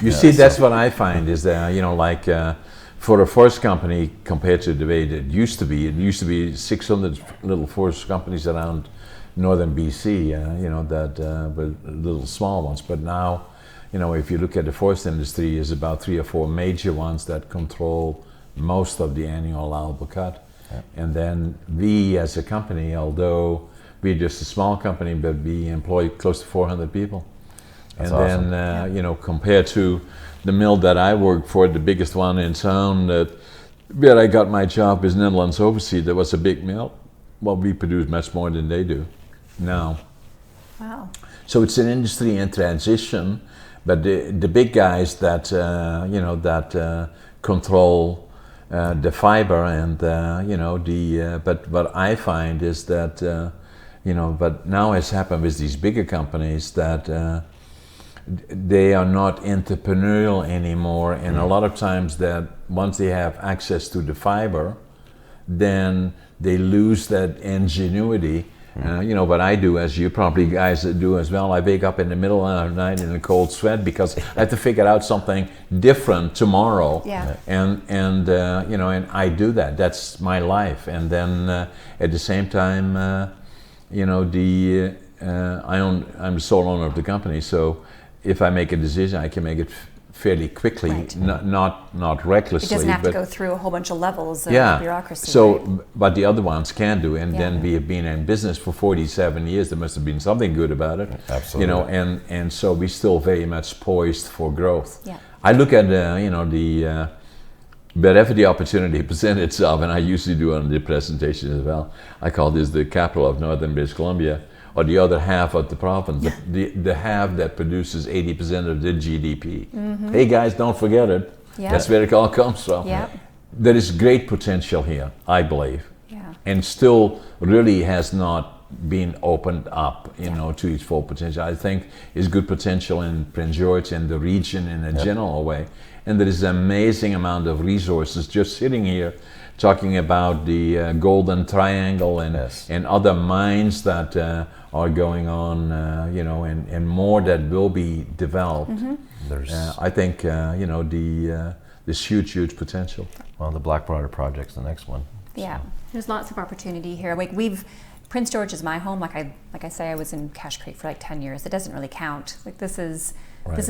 That's what I find is that for a forest company compared to the way it used to be 600 little forest companies around northern BC, but little small ones. But now, if you look at the forest industry, is about 3 or 4 major ones that control most of the annual allowable cut. And then we as a company, although we're just a small company, but we employ close to 400 people. That's awesome. Then, compared to the mill that I work for, the biggest one in town, where I got my job is Netherlands Overseas. That was a big mill. Well, we produce much more than they do now. Wow. So it's an industry in transition, but the big guys that control the fiber and but what I find is that but now has happened with these bigger companies that they are not entrepreneurial anymore, and a lot of times that once they have access to the fiber, then they lose that ingenuity. What I do, as you probably guys do as well, I wake up in the middle of the night in a cold sweat because I have to figure out something different tomorrow. Yeah. And I do that. That's my life. And then at the same time, I'm the sole owner of the company, so if I make a decision, I can make it fairly quickly, right. not recklessly. It doesn't have to go through a whole bunch of levels of bureaucracy. So, right? But the other ones can do, and then we have been in business for 47 years. There must have been something good about it. Absolutely. And so we're still very much poised for growth. Yeah. I look at wherever the opportunity presents itself, and I usually do on the presentation as well. I call this the capital of Northern British Columbia, or the other half of the province, the half that produces 80% of the GDP. Mm-hmm. Hey guys, don't forget it. Yeah. That's where it all comes from. Yeah. There is great potential here, I believe, and still really has not been opened up, to its full potential. I think there's good potential in Prince George and the region in a general way, and there is an amazing amount of resources just sitting here talking about the Golden Triangle and other mines that are going on, and more that will be developed. Mm-hmm. I think, there's huge potential. Well, the Blackwater project's the next one. Yeah, there's lots of opportunity here. Like Prince George is my home. Like I say, I was in Cache Creek for like 10 years. It doesn't really count. Like this is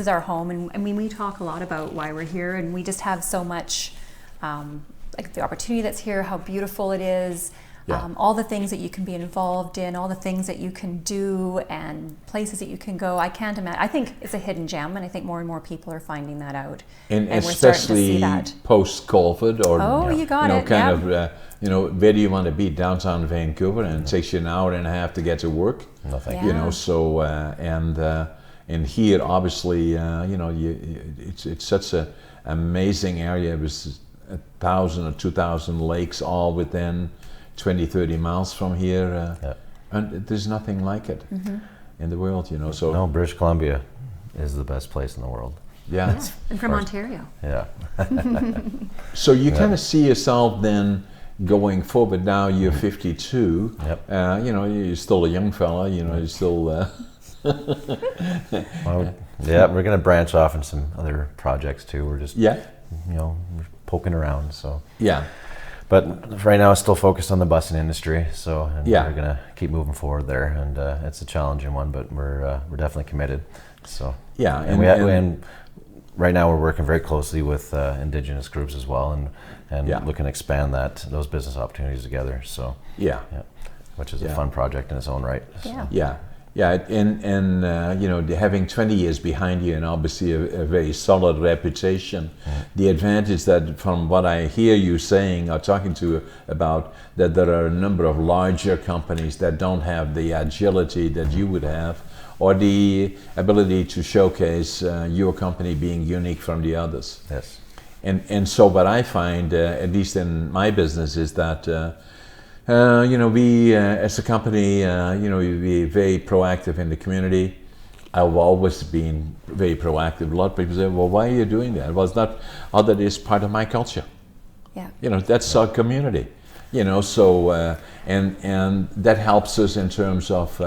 our home, and I mean we talk a lot about why we're here, and we just have so much, like the opportunity that's here, how beautiful it is. All the things that you can be involved in, all the things that you can do, and places that you can go. I can't imagine. I think it's a hidden gem, and I think more and more people are finding that out. And we're starting to see especially that. post-COVID, or You got it. kind of, where do you want to be? Downtown Vancouver, and it takes you an hour and a half to get to work. No, thank you. You know, so and here, obviously, it's such an amazing area. It was 1,000 or 2,000 lakes, all within 20, 30 miles from here, and there's nothing like it in the world, you know. So no, British Columbia is the best place in the world. Yeah, and from Ontario. Yeah. So you kind of see yourself then going forward. Now you're 52. Yep. You're still a young fella. You know, you're still. Well, we're going to branch off in some other projects too. We're just we're poking around. So But right now, it's still focused on the busing industry. So we're going to keep moving forward there, and it's a challenging one, but we're definitely committed. So and right now we're working very closely with Indigenous groups as well, and looking to expand those business opportunities together. So which is a fun project in its own right. So. And having 20 years behind you, and obviously a very solid reputation, the advantage that, from what I hear you saying or talking to about, that there are a number of larger companies that don't have the agility that you would have, or the ability to showcase your company being unique from the others. Yes. And so what I find, at least in my business, is that we as a company, we be very proactive in the community. I've always been very proactive. A lot of people say, well, why are you doing that? Well, it's not, that is part of my culture. Yeah. That's our community. So, and that helps us in terms of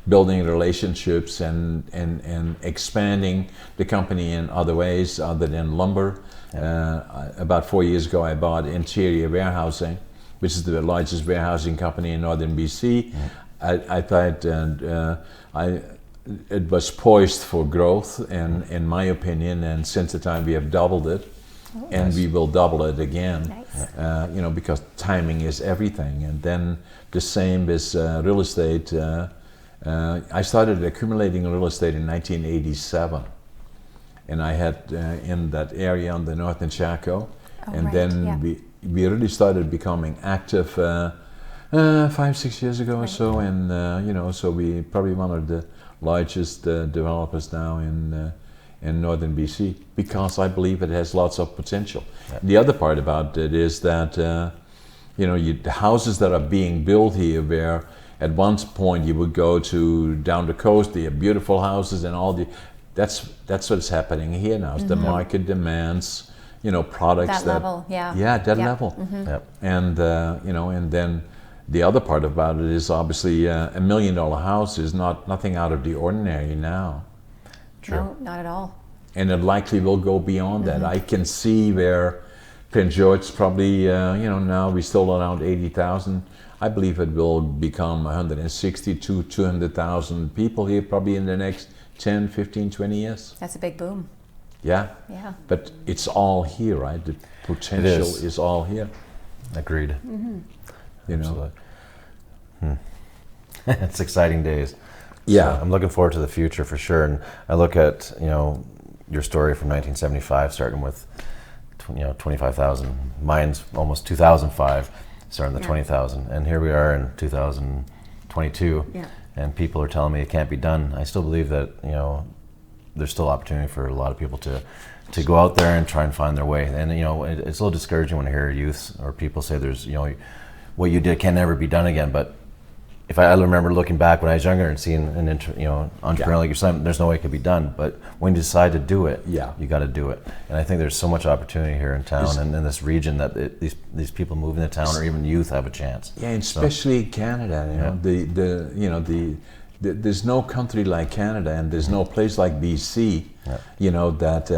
building relationships and expanding the company in other ways other than lumber. About 4 years ago, I bought Interior Warehousing, which is the largest warehousing company in northern BC. I thought it was poised for growth, and in my opinion, and since the time we have doubled it, and we will double it again. Nice. Because timing is everything. And then the same is real estate. I started accumulating real estate in 1987, and I had in that area on the northern Chaco, we really started becoming active 5-6 years ago or so, and so we probably one of the largest developers now in northern BC, because I believe it has lots of potential. The other part about it is that the houses that are being built here, where at one point you would go to down the coast, they have beautiful houses and all that's what's happening here now. The market demands products that level, level. And and then the other part about it is obviously $1 million house is nothing out of the ordinary now. True. No, not at all. And it likely will go beyond that. I can see where Prince George probably now we're still around 80,000. I believe it will become 160 to 200,000 people here probably in the next 10, 15, 20 years. That's a big boom. Yeah. But it's all here, right? The potential is all here. Agreed. It's exciting days. Yeah. So I'm looking forward to the future for sure. And I look at, your story from 1975, starting with, 25,000. Mine's almost 2005, starting the 20,000. And here we are in 2022. And people are telling me it can't be done. I still believe that, there's still opportunity for a lot of people to go out there and try and find their way. And it's a little discouraging when I hear youth or people say there's what you did can never be done again. But if I remember looking back when I was younger and seeing an entrepreneur like your son, there's no way it could be done. But when you decide to do it, you got to do it. And I think there's so much opportunity here in town and in this region that these people moving to town or even youth have a chance. Yeah, and especially Canada. There's no country like Canada, and there's no place like BC You know that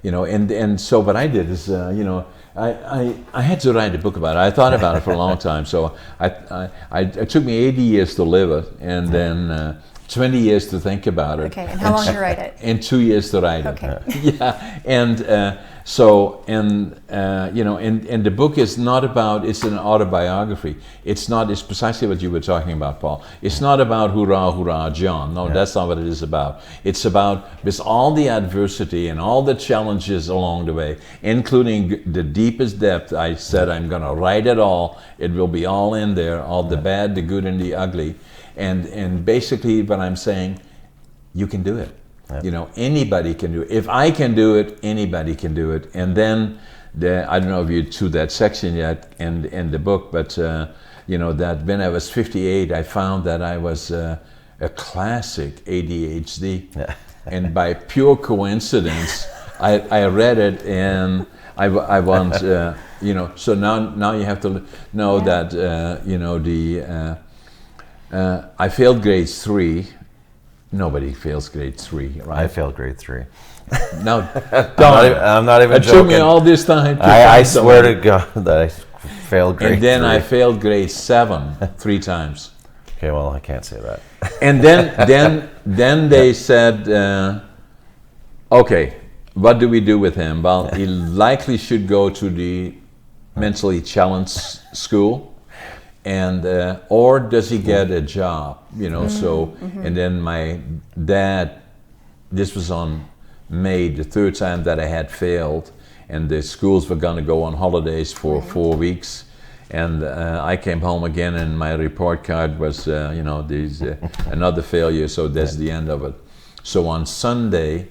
you know, and so what I did is you know, I had to write a book about it. I thought about it for a long time. So it took me 80 years to live it, and then 20 years to think about it. Okay, and how long to write it? And 2 years to write it. Okay. Yeah, and so, you know, and the book is not about, it's an autobiography. It's precisely what you were talking about, Paul. It's not about hurrah, hurrah, John. No, that's not what it is about. It's about, with all the adversity and all the challenges along the way, including the deepest depth, I said I'm going to write it all. It will be all in there, all the bad, the good, and the ugly. And basically what I'm saying, you can do it. Yep. You know, anybody can do it. If I can do it, anybody can do it. And then, I don't know if you're to that section yet in the book, but you know, that when I was 58, I found that I was a classic ADHD. Yeah. And by pure coincidence, I read it, and I want, you know, so now you have to know that, you know, I failed grade 3. Nobody fails grade 3, right? I failed grade 3. No, I'm not even joking. It took me all this time. I swear to God that I failed grade 3. And then I failed grade 7 3 times. Okay, well, I can't say that. And then they said, okay, what do we do with him? Well, he likely should go to the mentally challenged school. And or does he get a job, you know? So, and then my dad, this was on May, the 3rd time that I had failed, and the schools were going to go on holidays for 4 weeks, and I came home again, and my report card was, you know, these another failure. So that's the end of it. So on Sunday,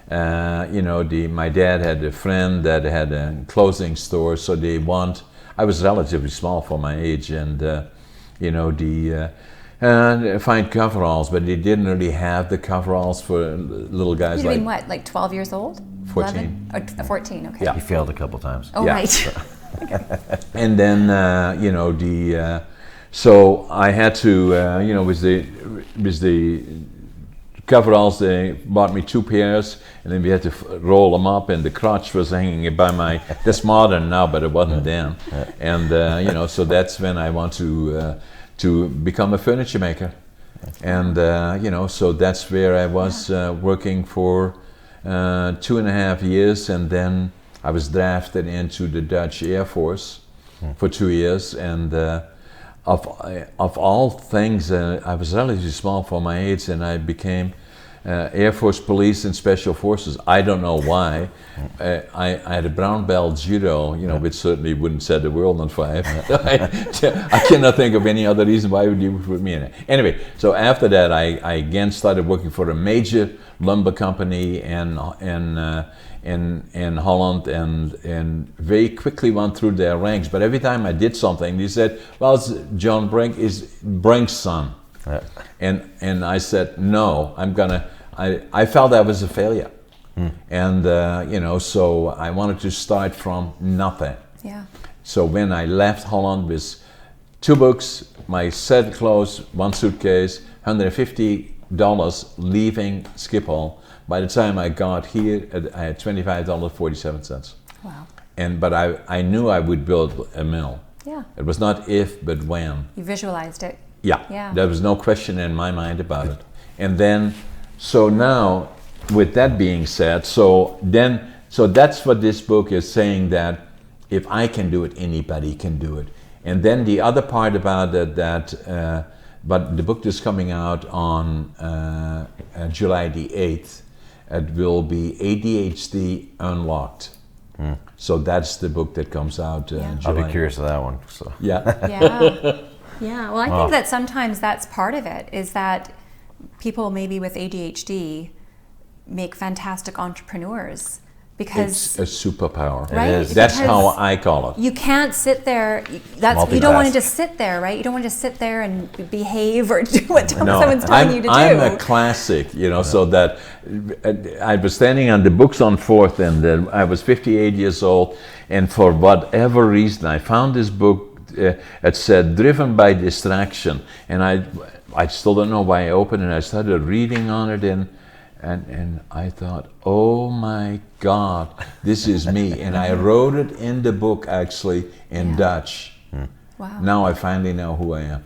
you know, my dad had a friend that had a clothing store, so I was relatively small for my age, and you know, find coveralls, but they didn't really have the coveralls for little guys. You mean what, like 12 years old? 14. 11? Or 14, okay. Yeah. He failed a couple times. Oh, yeah. right. And then, you know, so I had to, you know, with the coveralls, they bought me 2 pairs, and then we had to roll them up, and the crotch was hanging by my, that's modern now, but it wasn't then. And you know, so that's when I want to become a furniture maker. And you know, so that's where I was working for 2.5 years, and then I was drafted into the Dutch Air Force for 2 years, and of all things, I was relatively small for my age, and I became Air Force Police and Special Forces. I don't know why. I had a brown belt judo, you know, which certainly wouldn't set the world on fire. I cannot think of any other reason why would you put me in it. Anyway, so after that, I again started working for a major lumber company in Holland, and very quickly went through their ranks. But every time I did something, they said, well, it's John Brink, is Brink's son. Yeah. And I said, no, I felt I was a failure. And, you know, so I wanted to start from nothing. Yeah. So when I left Holland with 2 books, my set of clothes, 1 suitcase, $150 leaving Schiphol. By the time I got here, I had $25.47. Wow. But I knew I would build a mill. Yeah. It was not if, but when. You visualized it. Yeah. There was no question in my mind about it. And then, so now, with that being said, so that's what this book is saying, that if I can do it, anybody can do it. And then the other part about it, but the book is coming out on July the 8th. It will be ADHD Unlocked. So that's the book that comes out in July. I'll be curious of that one. So. Yeah. Yeah. Well, I think that sometimes that's part of it, is that people maybe with ADHD make fantastic entrepreneurs, because it's a superpower. Right? It is. That's how I call it. You can't sit there. You don't want to just sit there, right? You don't want to just sit there and behave or do what someone's telling you to do. I'm a classic, you know. So that I was standing on the books on 4th, and I was 58 years old, and for whatever reason, I found this book. It said "Driven by Distraction," and I still don't know why I opened it. I started reading on it, and and I thought, oh my God, this is me. And I wrote it in the book actually in Dutch. Wow. Now I finally know who I am.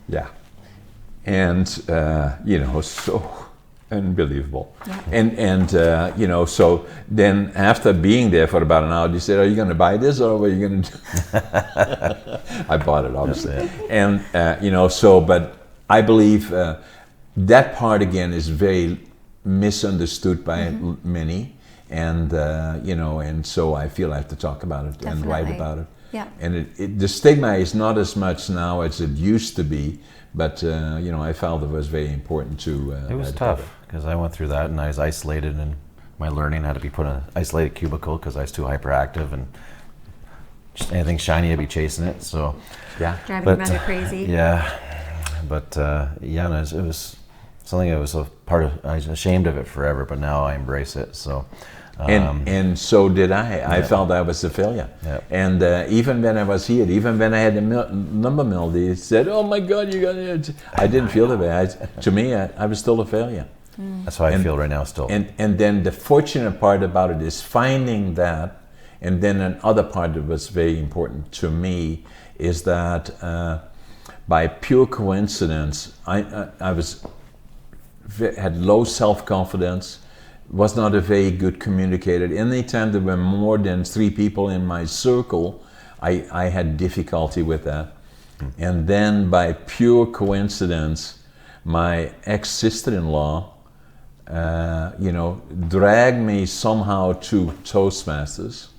Yeah. And, so unbelievable. Yeah. And so then after being there for about an hour, they said, are you going to buy this or what are you going to do? I bought it, obviously. And, but I believe that part again is very misunderstood by many. And, and so I feel I have to talk about it and write about it. Yeah. And the stigma is not as much now as it used to be, but I felt it was very important to. It was tough because I went through that and I was isolated, and my learning had to be put in an isolated cubicle because I was too hyperactive, and just anything shiny I'd be chasing it. So Driving your mother crazy. But it was something that was a part of. I was ashamed of it forever, but now I embrace it. So. And so did I. I felt I was a failure. Yep. And even when I was here, even when I had the number mill, they said, "Oh my God, you got it." I didn't feel that way. To me, I was still a failure. That's how I feel right now still. And then the fortunate part about it is finding that, and then another part that was very important to me is that by pure coincidence, I had low self-confidence. Was not a very good communicator. Anytime there were more than 3 people in my circle, I had difficulty with that. And then by pure coincidence, my ex-sister-in-law, dragged me somehow to Toastmasters.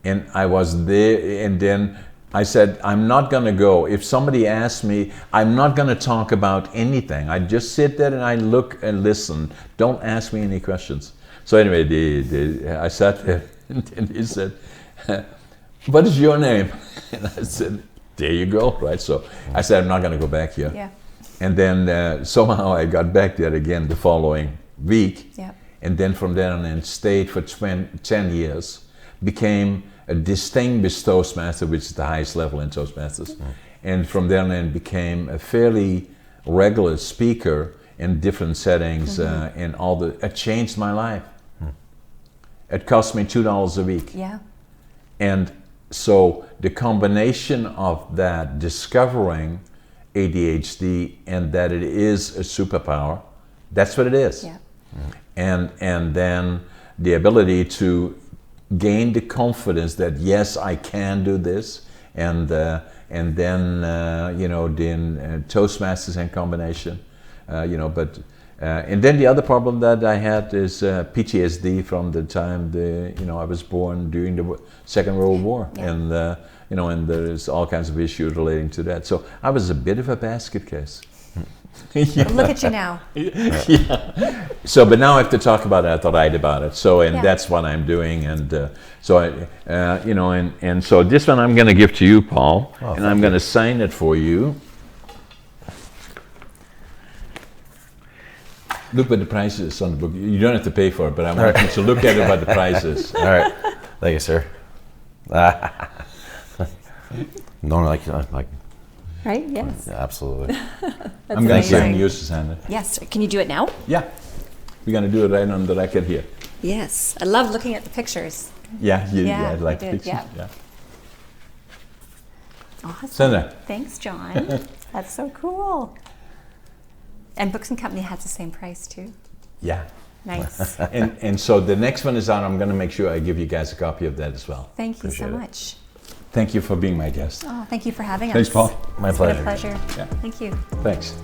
And I was there, and then I said, I'm not going to go. If somebody asks me, I'm not going to talk about anything. I just sit there and I look and listen. Don't ask me any questions. So anyway, I sat there and he said, what is your name? And I said, there you go, right? So I said, I'm not going to go back here. Yeah. And then somehow I got back there again the following week. Yeah. And then from there on stayed for 10 years, became a distinguished Toastmaster, which is the highest level in Toastmasters. And from then on became a fairly regular speaker in different settings, and it changed my life. It cost me $2 a week. Yeah. And so the combination of that, discovering ADHD and that it is a superpower, that's what it is. Yeah. And then the ability to gain the confidence that yes, I can do this, and then Toastmasters in combination, and then the other problem that I had is PTSD from the time I was born during the Second World War, and and there's all kinds of issues relating to that. So I was a bit of a basket case. Look at you now. Yeah. So, but now I have to talk about it, to write about it. So, and that's what I'm doing. And so and so this one I'm going to give to you, Paul, and I'm going to sign it for you. Look what the price is on the book. You don't have to pay for it, but I want you to look at it what the price is. All right. Thank you, sir. No, like. Right? Yes. Yeah, absolutely. I'm going to sign you, Susanna. Yes. Can you do it now? Yeah. We're going to do it right on the record here. Yes. I love looking at the pictures. Yeah, I like the pictures. Yeah. Awesome. Sandra. Thanks, John. That's so cool. And Books and Company has the same price too. Yeah. Nice. and so the next one is out. I'm going to make sure I give you guys a copy of that as well. Thank you Appreciate so it. much. Thank you for being my guest. Oh, thank you for having us. Thanks, Paul. My It's pleasure. been a pleasure. Yeah. Thank you. Thanks.